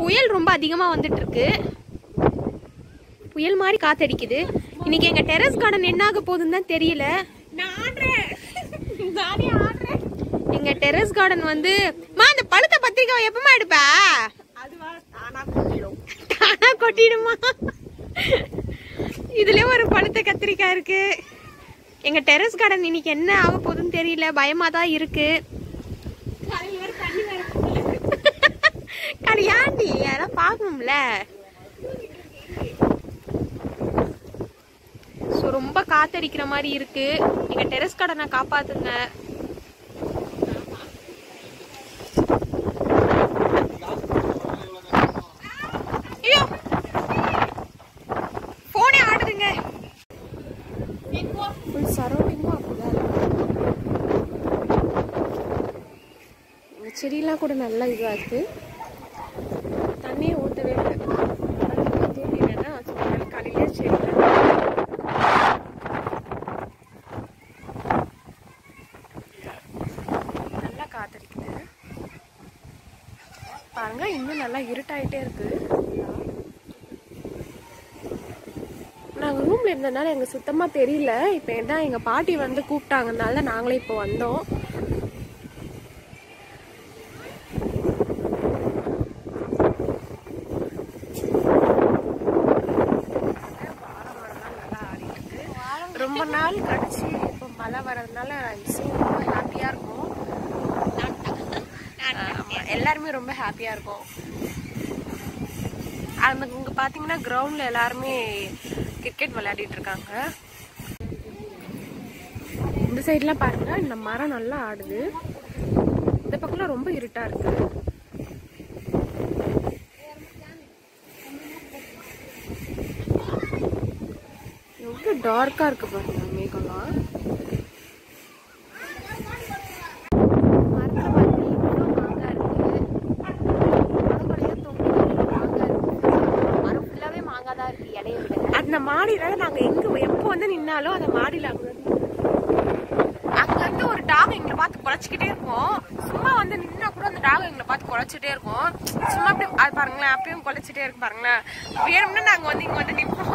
புயல் ரொம்ப அதிகமாக வந்துட்டு இருக்கு. புயல் மாதிரி காத்தடிக்குது. இன்னைக்கு எங்க டெரஸ் கார்டன் என்ன ஆக போகுதுன்னு தான் தெரியல. எங்க டெரஸ் கார்டன் வந்து அந்த பழுத்த பத்திரிக்கை எப்பமா எடுப்ப? தானா கொட்டிடுமா? இதுல ஒரு பழுத்த கத்திரிக்காய் இருக்கு. எங்க டெரஸ் கார்டன் இன்னைக்கு என்ன ஆக போகுதுன்னு தெரியல. பயமா தான் இருக்கு. ஏன்டி அதெல்லாம் பாக்கணும்ல. ரொம்ப காத்தடிக்கிற மாதிரி இருக்கு. எங்க டெரஸ் கார்டனை காப்பாத்துங்க. ஐயோ போனே ஆடுதுங்க. சரௌண்டிங்கும் அப்படிதான் இருக்கு. செடியெல்லாம் கூட நல்லா இதா இருக்கு. தண்ணியே ஊத்தவே இல்லை. காலையில செடி நல்லா காத்தடிக்குது பாருங்க. இன்னும் நல்லா இருட்டாயிட்டே இருக்கு. நாங்க ரூம்ல இருந்ததுனால எங்க சுத்தமா தெரியல. இப்ப என்ன எங்க பாட்டி வந்து கூப்பிட்டாங்கனால நாங்களே இப்போ வந்தோம். ரொம்ப நாள் கழிச்சு இப்போ மழை வர்றதுனால ரொம்ப ஹாப்பியா இருக்கும். எல்லாருமே ரொம்ப ஹாப்பியா இருக்கும். இங்க பாத்தீங்கன்னா கிரவுண்ட்ல எல்லாருமே கிரிக்கெட் விளையாடிட்டு இருக்காங்க. இந்த சைட்லாம் பாருங்க, இந்த மரம் நல்லா ஆடுது. இந்த பக்கம்லாம் ரொம்ப இருட்டா இருக்கு. எவ்வளவு டார்க்கா இருக்கு பாருங்க மேகம்லாம். அந்த மாடியில நாங்க எப்போ வந்து நின்னாலும் அந்த மாடியில அங்க இருந்து ஒரு டாக் எங்களை பார்த்து குலைச்சிக்கிட்டே இருக்கும். சும்மா வந்து நின்னா கூட அந்த டாக் எங்களை பார்த்து குலைச்சிட்டே இருக்கும். சும்மா அப்படி அது பாருங்களேன், அப்பயும் குலைச்சிட்டே இருக்கு பாருங்களேன். வேணும்னா நாங்க வந்து இங்க வந்து நிற்போம்.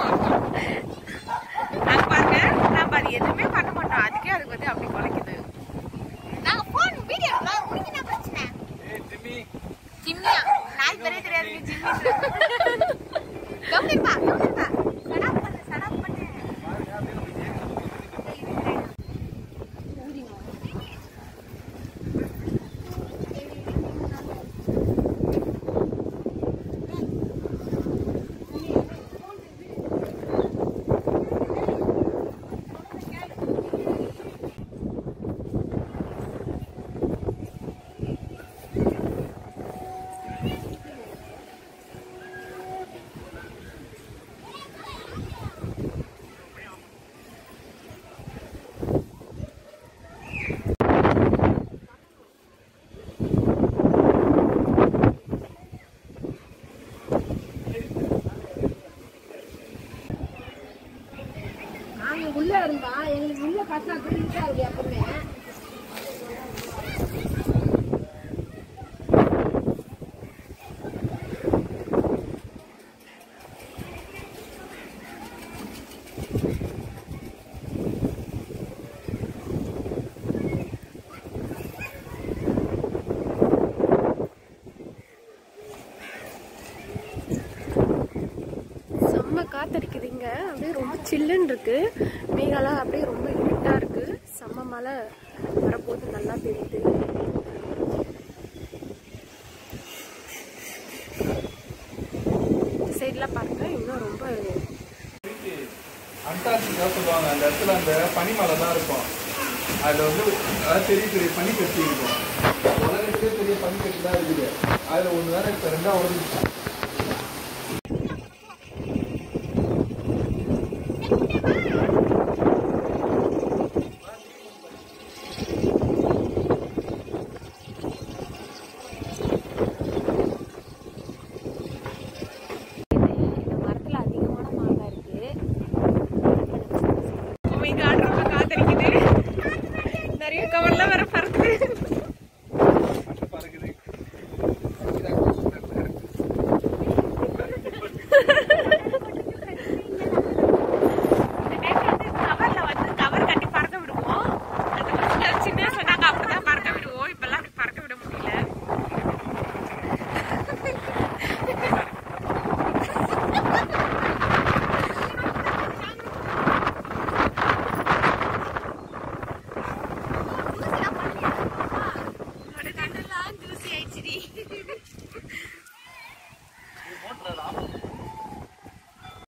நாங்க பாருங்க, நம்ம அது எதுவுமே பண்ண மாட்டோம். அதுக்கே அதுக்கு வந்து அப்படி குலைக்குது. நாங்க போன் வீடியோ உனக்கு என்ன பிரச்சனை? ஜிம்மியா நாய் பேரே தெரியாதுங்க. ஜிம்மி கம்மிப்பா கம்மிப்பா சடாப் பண்ணு. உள்ள இருந்தா எங்களுக்கு உள்ள கஷ்டம் புரிஞ்சுட்டு எப்பவுமே காத்தடிக்குதுங்க. அப்படியே ரொம்ப சில்லுன்னு இருக்கு. மேகலாம் அப்படியே ரொம்ப இருட்டா இருக்கு. செம்ம மழை வரப்போது நல்லா தெரியுது. சைட்லாம் பாருங்க, இன்னும் ரொம்ப அண்டார்டிகா சொல்லுவாங்க. அந்த இடத்துல அந்த பனிமலை தான் இருக்கும். அதுல வந்து பெரிய பெரிய பனிக்கட்டி இருக்கும். உலகத்திலே பெரிய பனிக்கட்டி தான் இருக்குது. அதுல ஒண்ணு வேற இப்ப ரெண்டா உடஞ்சிச்சு. Bye.